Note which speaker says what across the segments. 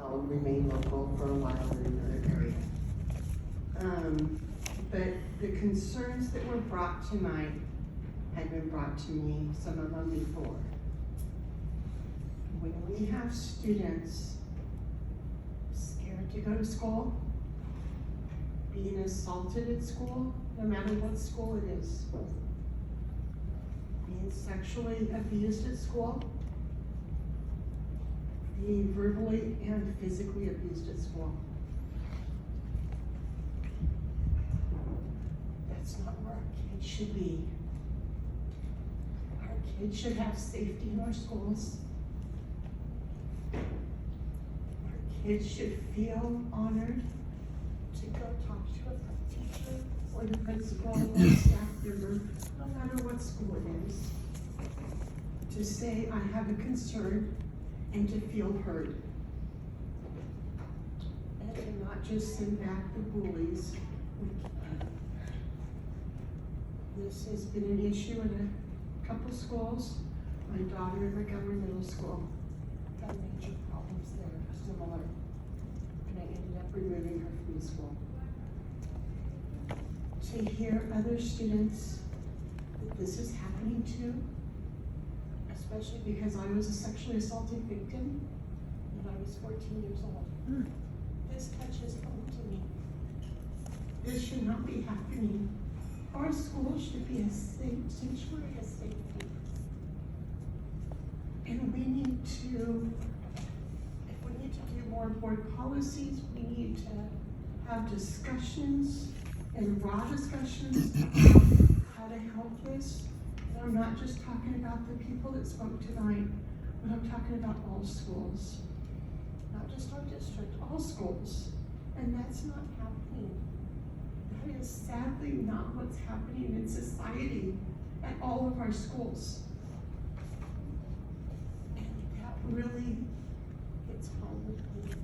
Speaker 1: I'll remain local for a while in another area. But the concerns that were brought tonight had been brought to me, some of them before. When we have students scared to go to school, being assaulted at school, no matter what school it is, being sexually abused at school, being verbally and physically abused at school. That's not where our kids should be. Our kids should have safety in our schools. Our kids should feel honored to go talk to a teacher or the principal or the staff member, no matter what school it is, to say, I have a concern and to feel heard. And to not just send back the bullies. This has been an issue in a couple schools. My daughter in Montgomery Middle School had major problems there, similar. And I ended up removing her from the school. To hear other students that this is happening to, especially because I was a sexually assaulted victim when I was 14 years old. This touches home to me. This should not be happening. Our school should be a safe sanctuary, a safe place. And we need to, if we need to do more board policies, we need to have discussions and raw discussions how to help this. And I'm not just talking about the people that spoke tonight, but I'm talking about all schools. Not just our district, all schools. And that's not happening. That is sadly not what's happening in society at all of our schools. And that really hits home with me.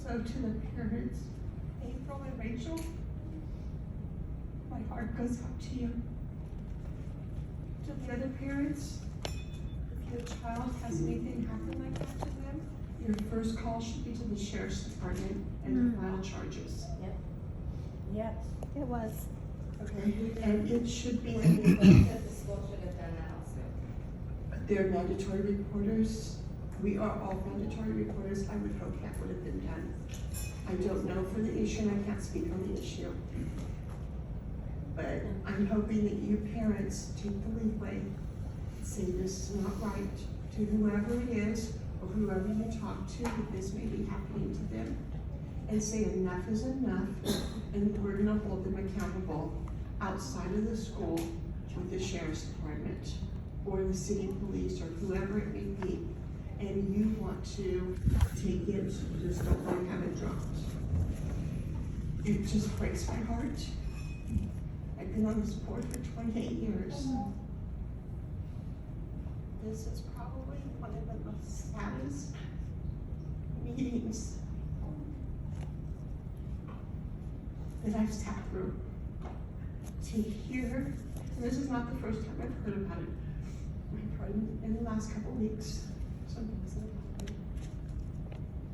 Speaker 1: So to the parents, April and Rachel, my heart goes out to you. To the other parents, if your child has anything happen like that to them, your first call should be to the sheriff's department and to file charges.
Speaker 2: Yep. Yes, it was.
Speaker 1: Okay, and it should be,
Speaker 2: The school should have done that also.
Speaker 1: they're mandatory reporters. We are all mandatory reporters. I would hope that would have been done. I don't know for the issue and I can't speak on the issue. But I'm hoping that you parents take the leeway, say this is not right to whoever it is or whoever you talk to that this may be happening to them, and say enough is enough, and we're gonna hold them accountable outside of the school with the sheriff's department or the city police or whoever it may be. And you want to take it, just don't want to have it dropped. It just breaks my heart. I've been on this board for 28 years. This is probably one of the most saddest meetings that I've sat through. To hear, and this is not the first time I've heard about it. I've heard in the last couple of weeks.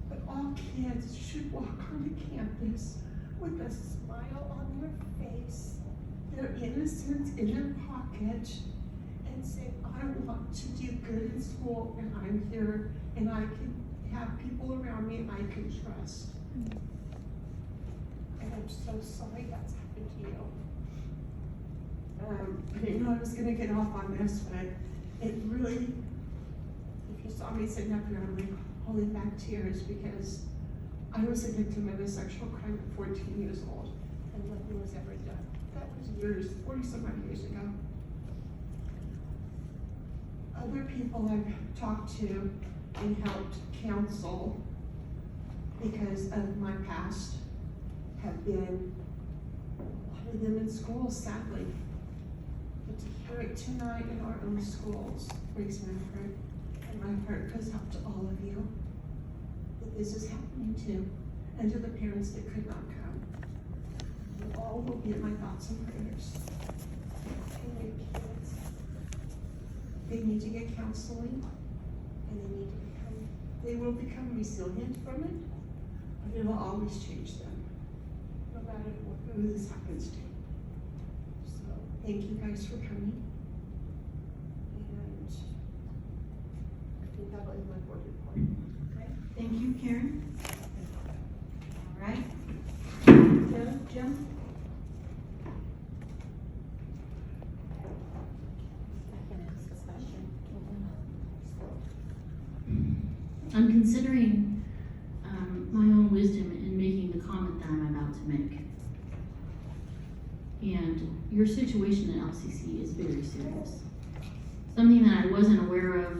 Speaker 1: But all kids should walk on the campus with a smile on their face, their innocence in their pocket, and say, I want to do good in school, and I'm here, and I can have people around me I can trust. And I'm so sorry that's happened to you. I didn't know I was gonna get off on this, but it really, if you saw me sitting up here, I'm like holding back tears because I was a victim of a sexual crime at 14 years old and nothing was ever done. That was years, 40 some odd years ago. Other people I've talked to and helped counsel because of my past have been, a lot of them in school, sadly. But to hear it tonight in our own schools breaks my heart. And my heart goes out to all of you that this is happening to, and to the parents that could not come. You all will be in my thoughts and prayers. And your kids, they need to get counseling, and they need to become they will become resilient from it, but it will always change them, no matter who this happens to. So, thank you guys for coming. And I think that was my board report.
Speaker 3: Okay, thank you, Karen. All right. Jim?
Speaker 4: I'm considering my own wisdom in making the comment that I'm about to make. And your situation at LCC is very serious. Something that I wasn't aware of,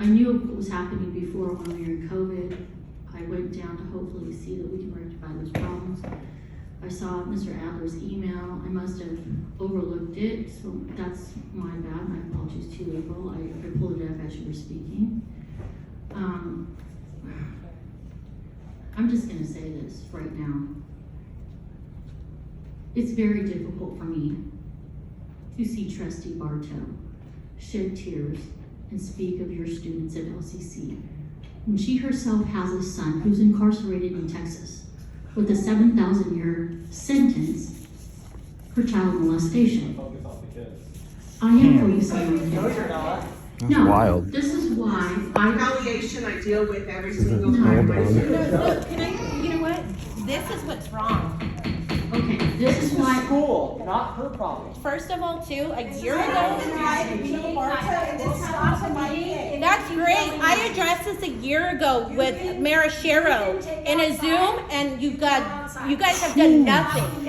Speaker 4: I knew what was happening before when we were in COVID. I went down to hopefully see that we can rectify those problems. I saw Mr. Adler's email. I must have overlooked it, so that's my bad. My apologies to you, April. I pulled it up as you were speaking. I'm just gonna say this right now. It's very difficult for me to see Trustee Bartow shed tears and speak of your students at LCC when she herself has a son who's incarcerated in Texas with a 7,000-year sentence for child molestation.
Speaker 5: Focus on the kids.
Speaker 4: I am focusing on the
Speaker 5: No,
Speaker 4: kids.
Speaker 5: you're not.
Speaker 6: That's
Speaker 4: No,
Speaker 6: wild.
Speaker 4: this is why I,
Speaker 1: Retaliation I deal with every single
Speaker 4: No.
Speaker 1: time.
Speaker 6: Hold on.
Speaker 3: You know what? This is what's wrong.
Speaker 4: okay, this is
Speaker 5: This is
Speaker 4: why,
Speaker 5: school, not her problem.
Speaker 3: First of all, too, a year ago. That's great. I addressed this a year ago with Marashero in a Zoom, and you guys have done nothing.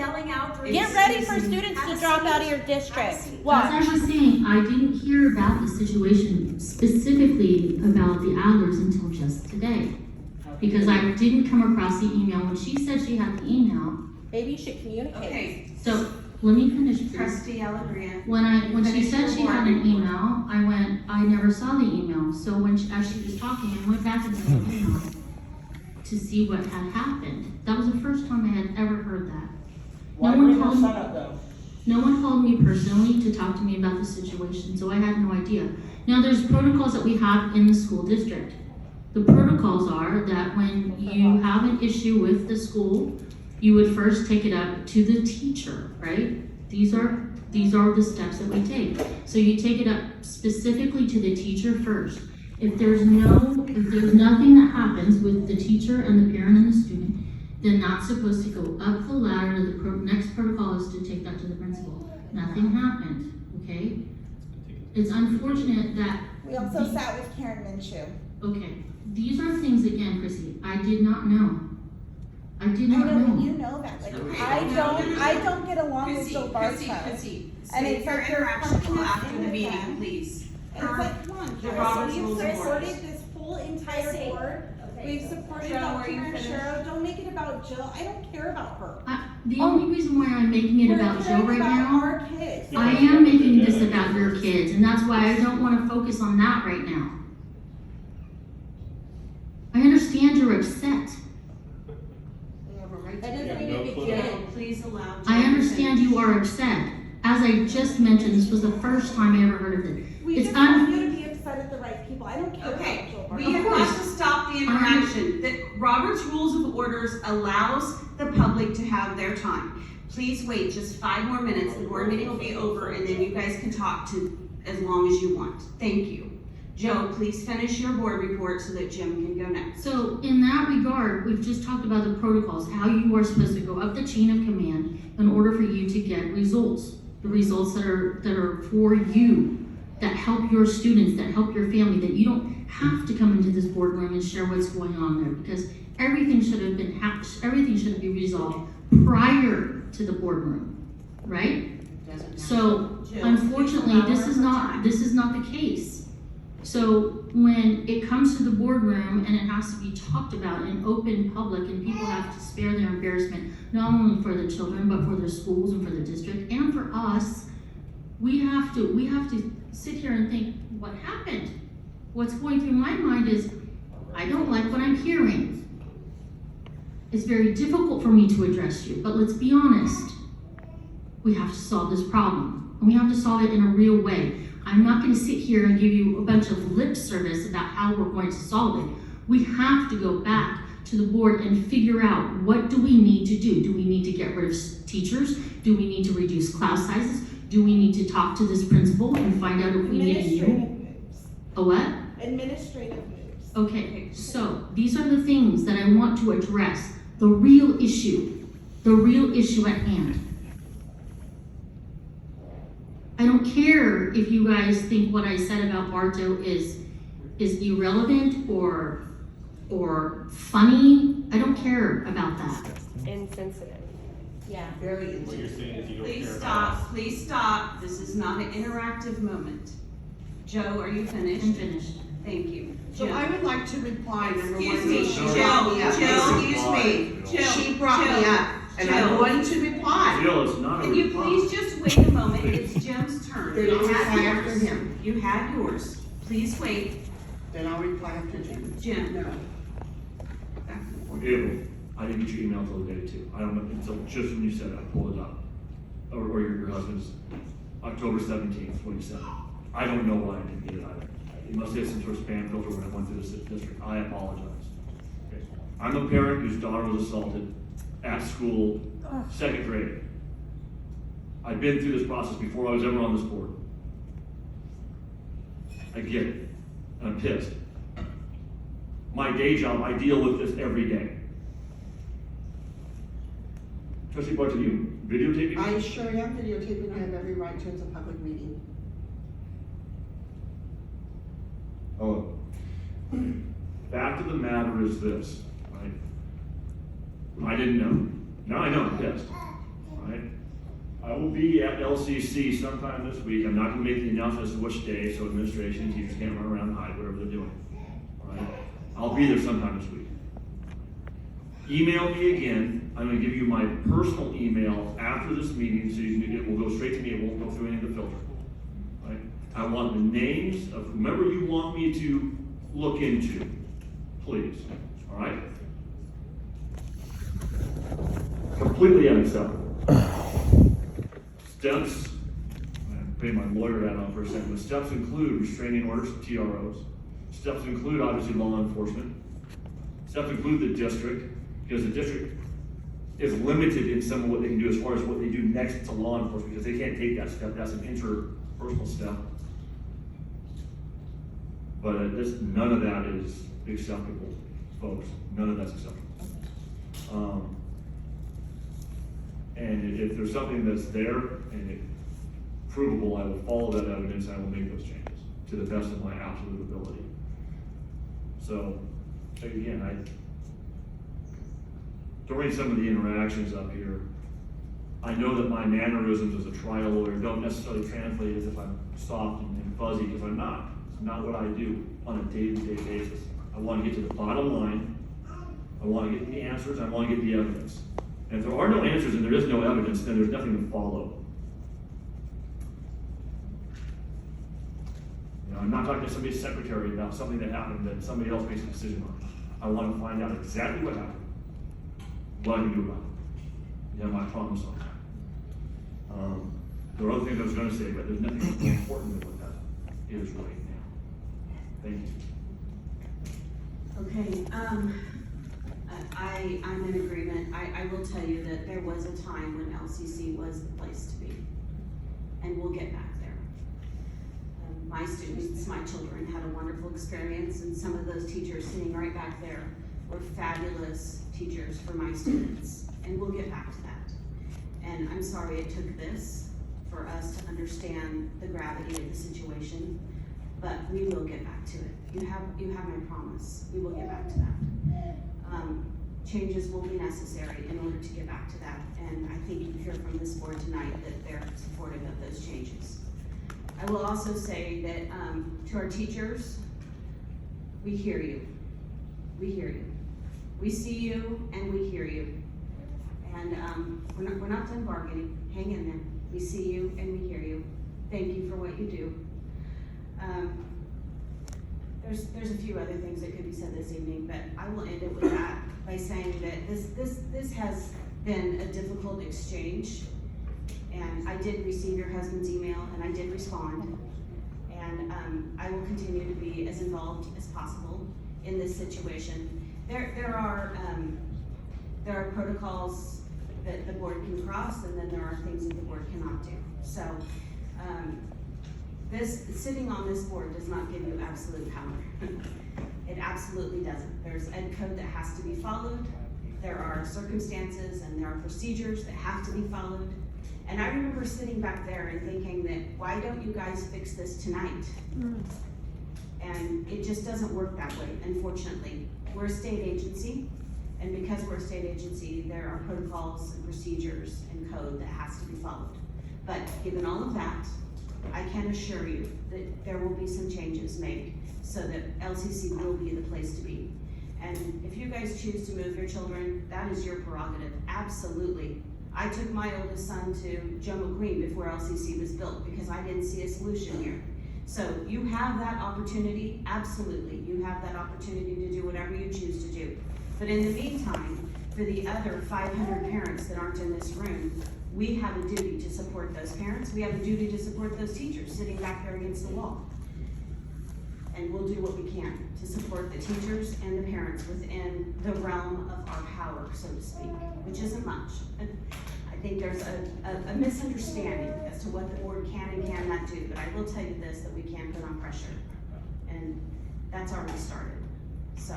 Speaker 3: Get ready for students to drop out of your district.
Speaker 4: as I
Speaker 3: Watch.
Speaker 4: was saying, I didn't hear about the situation specifically about the Adlers until just today. Because I didn't come across the email. When she said she had the email,
Speaker 3: Maybe you should communicate.
Speaker 1: Okay,
Speaker 4: so let me finish please.
Speaker 1: Trustee Ellebrand.
Speaker 4: When she
Speaker 1: Finish
Speaker 4: said
Speaker 1: your
Speaker 4: she had
Speaker 1: board
Speaker 4: an email, I went, I never saw the email. So as she was talking, I went back into the email to see what had happened. That was the first time I had ever heard that.
Speaker 5: Why
Speaker 4: No one
Speaker 5: bring her
Speaker 4: called
Speaker 5: son
Speaker 4: me.
Speaker 5: up though?
Speaker 4: No one called me personally to talk to me about the situation, so I had no idea. Now, there's protocols that we have in the school district. The protocols are that when you have an issue with the school, you would first take it up to the teacher, right? These are the steps that we take. So you take it up specifically to the teacher first. If there's nothing that happens with the teacher and the parent and the student, then that's supposed to go up the ladder to the next protocol is to take that to the principal. Nothing happened, okay? It's unfortunate that.
Speaker 7: We also sat with Karen Minshew.
Speaker 4: Okay, these are things, again, Chrissy, I did not know. I did
Speaker 7: I
Speaker 4: not
Speaker 7: know, but
Speaker 4: know.
Speaker 7: you know that, like,
Speaker 1: Okay.
Speaker 7: I don't get along with Joe Bartow.
Speaker 1: Chrissy,
Speaker 7: And
Speaker 1: save
Speaker 7: it's
Speaker 1: your
Speaker 7: like you're
Speaker 1: interaction
Speaker 7: punching
Speaker 1: till
Speaker 7: us
Speaker 1: after
Speaker 7: in
Speaker 1: the
Speaker 7: the
Speaker 1: meeting,
Speaker 7: head.
Speaker 1: please.
Speaker 7: It's like, come on,
Speaker 1: The Robert's
Speaker 7: we've
Speaker 1: Rules of
Speaker 7: supported
Speaker 1: Order.
Speaker 7: this whole entire board. We've supported
Speaker 1: Joe, are
Speaker 7: Dr.
Speaker 1: you finished?
Speaker 7: Marashero. Don't make it about Jill. I don't care about her.
Speaker 4: The only reason why I'm making it
Speaker 7: We're
Speaker 4: about Joe
Speaker 7: caring
Speaker 4: right
Speaker 7: about
Speaker 4: now,
Speaker 7: our kids.
Speaker 4: I am making this about your kids, and that's why I don't wanna focus on that right now. I understand you're upset.
Speaker 1: They have a right
Speaker 3: That
Speaker 1: to
Speaker 3: doesn't
Speaker 1: be.
Speaker 3: mean you begin it.
Speaker 1: Please allow.
Speaker 4: I understand you are upset. As I just mentioned, this was the first time I ever heard of it.
Speaker 7: We
Speaker 4: It's
Speaker 7: just want you to be upset at the right people. I don't care
Speaker 8: Okay,
Speaker 7: about Joe
Speaker 8: we
Speaker 7: Bartow.
Speaker 8: have got to stop the interaction. The Robert's Rules of Orders allows the public to have their time. Please wait just 5 more minutes, the board meeting will be over, and then you guys can talk to as long as you want. Thank you. Joe, please finish your board report so that Jim can go next.
Speaker 4: So in that regard, we've just talked about the protocols, how you are supposed to go up the chain of command in order for you to get results. The results that are for you, that help your students, that help your family, that you don't have to come into this boardroom and share what's going on there, because everything should have been resolved prior to the boardroom, right? So unfortunately, this is not the case. So when it comes to the boardroom and it has to be talked about in open public and people have to spare their embarrassment, not only for the children, but for their schools and for the district and for us, we have to sit here and think, what happened? What's going through my mind is, I don't like what I'm hearing. It's very difficult for me to address you, but let's be honest. We have to solve this problem, and we have to solve it in a real way. I'm not going to sit here and give you a bunch of lip service about how we're going to solve it. We have to go back to the board and figure out, what do we need to do? Do we need to get rid of teachers? Do we need to reduce class sizes? Do we need to talk to this principal and find out if we need a
Speaker 7: Administrative
Speaker 4: new,
Speaker 7: moves.
Speaker 4: a what?
Speaker 7: Administrative moves.
Speaker 4: Okay, so these are the things that I want to address. The real issue at hand. I don't care if you guys think what I said about Bartow is irrelevant or funny. I don't care about that.
Speaker 2: Insensitive.
Speaker 3: Yeah.
Speaker 1: Very
Speaker 5: What you're saying is you don't
Speaker 8: Please
Speaker 5: care
Speaker 8: stop,
Speaker 5: about us.
Speaker 8: please stop. This is not an interactive moment. Joe, are you finished?
Speaker 4: I'm finished.
Speaker 8: Thank you.
Speaker 1: So
Speaker 8: Jill.
Speaker 1: I would like to reply, number one.
Speaker 8: Excuse me,
Speaker 1: she
Speaker 8: Jill,
Speaker 1: brought me up.
Speaker 8: Jill,
Speaker 1: Excuse me.
Speaker 8: Jill,
Speaker 1: She brought me
Speaker 8: Jill,
Speaker 1: up, and I'm
Speaker 8: Jill.
Speaker 1: going to reply.
Speaker 5: Jill, it's not a
Speaker 8: Can you
Speaker 5: reply.
Speaker 8: please just wait a moment? It's Jim's turn.
Speaker 1: Then
Speaker 8: You
Speaker 1: I'll
Speaker 8: had
Speaker 1: reply after
Speaker 8: yours.
Speaker 1: him.
Speaker 8: You had yours. Please wait,
Speaker 1: Then I'll reply after Jim.
Speaker 8: Jim.
Speaker 1: No.
Speaker 5: Forgivable. I didn't get your email until the day two. I don't know, until just when you said it, I pulled it up. Or your husband's, October 17th, when you said it. I don't know why I didn't get it either. It must have some sort of spam filter when I went through this district. I apologize. Okay. I'm a parent whose daughter was assaulted at school, second grade. I've been through this process before I was ever on this board. I get it, and I'm pissed. My day job, I deal with this every day. Trustee Barton, you videotaping?
Speaker 1: I sure am videotaping, I have every right to, it's a public meeting.
Speaker 5: Oh. Fact of the matter is this, right? I didn't know. Now I know, I'm pissed, right? I will be at LCC sometime this week. I'm not gonna make the announcement as to which day, so administration and teachers can't run around and hide whatever they're doing, right? I'll be there sometime this week. Email me again. I'm gonna give you my personal email after this meeting, so it will go straight to me. It won't go through any of the filter, right? I want the names of whomever you want me to look into, please, all right? Completely unacceptable. Steps, I pay my lawyer hat on for a second, but steps include restraining orders, TROs. Steps include obviously law enforcement. Steps include the district, because the district is limited in some of what they can do as far as what they do next to law enforcement, because they can't take that step. That's an interpersonal step. But none of that is acceptable, folks. None of that's acceptable. And if there's something that's there and it's provable, I will follow that evidence and I will make those changes to the best of my absolute ability. So, again, during some of the interactions up here, I know that my mannerisms as a trial lawyer don't necessarily translate as if I'm soft and fuzzy, because I'm not. It's not what I do on a day-to-day basis. I want to get to the bottom line. I want to get the answers. I want to get the evidence. And if there are no answers and there is no evidence, then there's nothing to follow. You know, I'm not talking to somebody's secretary about something that happened that somebody else makes a decision on. I want to find out exactly what happened, what I can do about it. You have my promise on that. There are other things I was going to say, but there's nothing more important than what that is right now. Thank you.
Speaker 8: Okay, I'm in agreement. I will tell you that there was a time when LCC was the place to be, and we'll get back there. My students, my children had a wonderful experience, and some of those teachers sitting right back there were fabulous teachers for my students, and we'll get back to that. And I'm sorry it took this for us to understand the gravity of the situation, but we will get back to it. You have my promise. We will get back to that. Changes will be necessary in order to get back to that, and I think you hear from this board tonight that they're supportive of those changes. I will also say that to our teachers, we hear you. We hear you. We see you and we hear you. And we're not done bargaining. Hang in there. We see you and we hear you. Thank you for what you do. There's a few other things that could be said this evening, but I will end it with that by saying that this has been a difficult exchange. And I did receive your husband's email and I did respond. And I will continue to be as involved as possible in this situation. There are protocols that the board can cross, and then there are things that the board cannot do. So, sitting on this board does not give you absolute power. It absolutely doesn't. There's ed code that has to be followed. There are circumstances and there are procedures that have to be followed. And I remember sitting back there and thinking that, why don't you guys fix this tonight? And it just doesn't work that way, unfortunately. We're a state agency, and because we're a state agency, there are protocols and procedures and code that has to be followed. But given all of that, I can assure you that there will be some changes made so that LCC will be the place to be. And if you guys choose to move your children, that is your prerogative, absolutely. I took my oldest son to Joe McQueen before LCC was built because I didn't see a solution here. So you have that opportunity, absolutely. You have that opportunity to do whatever you choose to do. But in the meantime, for the other 500 parents that aren't in this room, we have a duty to support those parents. We have a duty to support those teachers sitting back there against the wall. And we'll do what we can to support the teachers and the parents within the realm of our power, so to speak, which isn't much. I think there's a misunderstanding as to what the board can and cannot do, but I will tell you this, that we can put on pressure. And that's already started. So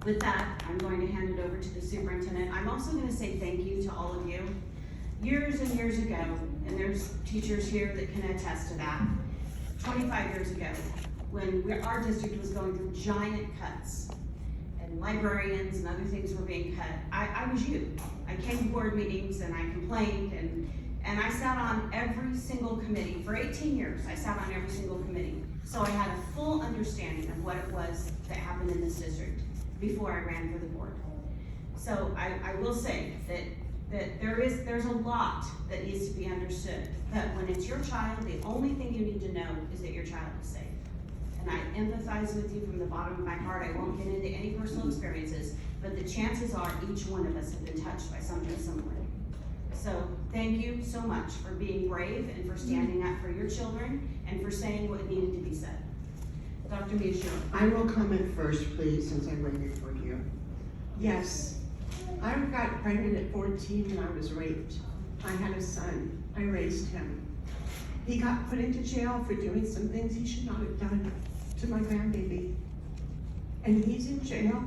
Speaker 8: with that, I'm going to hand it over to the superintendent. I'm also going to say thank you to all of you. Years and years ago, and there's teachers here that can attest to that, 25 years ago, when our district was going through giant cuts, and librarians and other things were being cut, I was you. I came to board meetings and I complained, and I sat on every single committee. For 18 years, I sat on every single committee. So I had a full understanding of what it was that happened in this district before I ran for the board. So I will say that there's a lot that needs to be understood. That when it's your child, the only thing you need to know is that your child is safe. And I empathize with you from the bottom of my heart. I won't get into any personal experiences, but the chances are each one of us have been touched by something similar. So thank you so much for being brave and for standing up for your children and for saying what needed to be said. Dr. Mishra.
Speaker 1: I will comment first, please, since I waited for you. Yes, I got pregnant at 14 and I was raped. I had a son. I raised him. He got put into jail for doing some things he should not have done to my grandbaby. And he's in jail,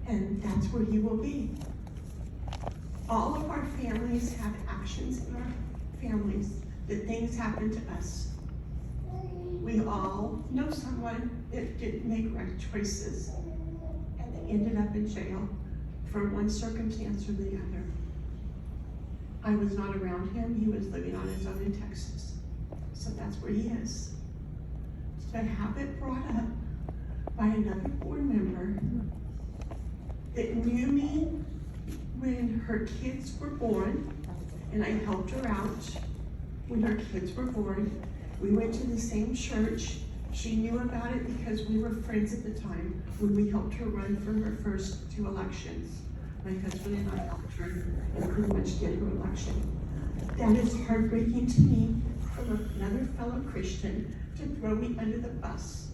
Speaker 1: and that's where he will be. All of our families have actions in our families that things happen to us. We all know someone that didn't make right choices, and they ended up in jail for one circumstance or the other. I was not around him. He was living on his own in Texas. So that's where he is. To have it brought up by another board member that knew me when her kids were born, and I helped her out when her kids were born. We went to the same church. She knew about it because we were friends at the time when we helped her run for her first 2 elections. My husband and I helped her and pretty much did her election. That is heartbreaking to me from another fellow Christian to throw me under the bus.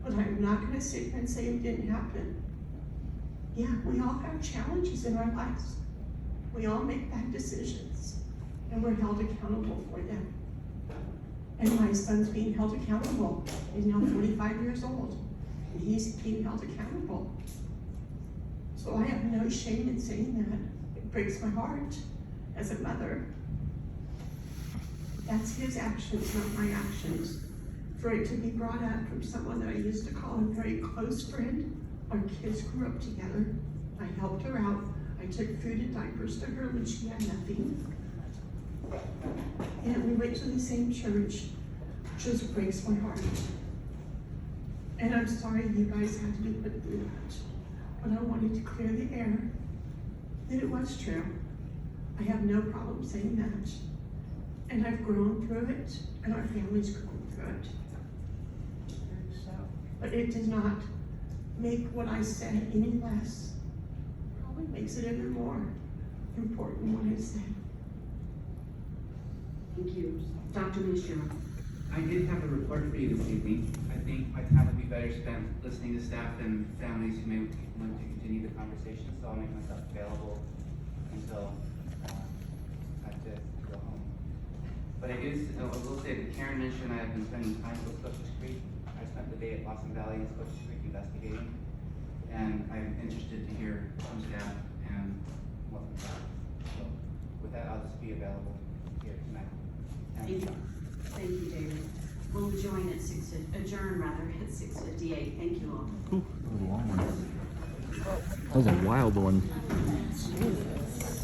Speaker 1: But I'm not going to sit here and say it didn't happen. Yeah, we all have challenges in our lives. We all make bad decisions, and we're held accountable for them. And my son's being held accountable. He's now 45 years old, and he's being held accountable. So I have no shame in saying that. It breaks my heart as a mother. That's his actions, not my actions. For it to be brought up from someone that I used to call a very close friend. Our kids grew up together. I helped her out. I took food and diapers to her when she had nothing. And we went to the same church. Just breaks my heart. And I'm sorry you guys had to be put through that. But I wanted to clear the air that it was true. I have no problem saying that. And I've grown through it, and our family's grown through it. But it does not make what I said any less. Probably makes it even more important what I said.
Speaker 8: Thank you. Dr. Mishra.
Speaker 6: I did have a report for you this evening. I think my time would be better better spent listening to staff and families who may want to continue the conversation, so I'll make myself available until I have to go home. But I will say that Karen mentioned I have been spending time with Scotia Creek. I spent the day at Blossom Valley and Scotia Creek investigating, and I'm interested to hear from staff and what we got. So with that, I'll just be available here tonight.
Speaker 8: Thank you. Thank you, David. We'll adjourn at 6:58. Thank you all.
Speaker 9: That was a long one. That was a wild one.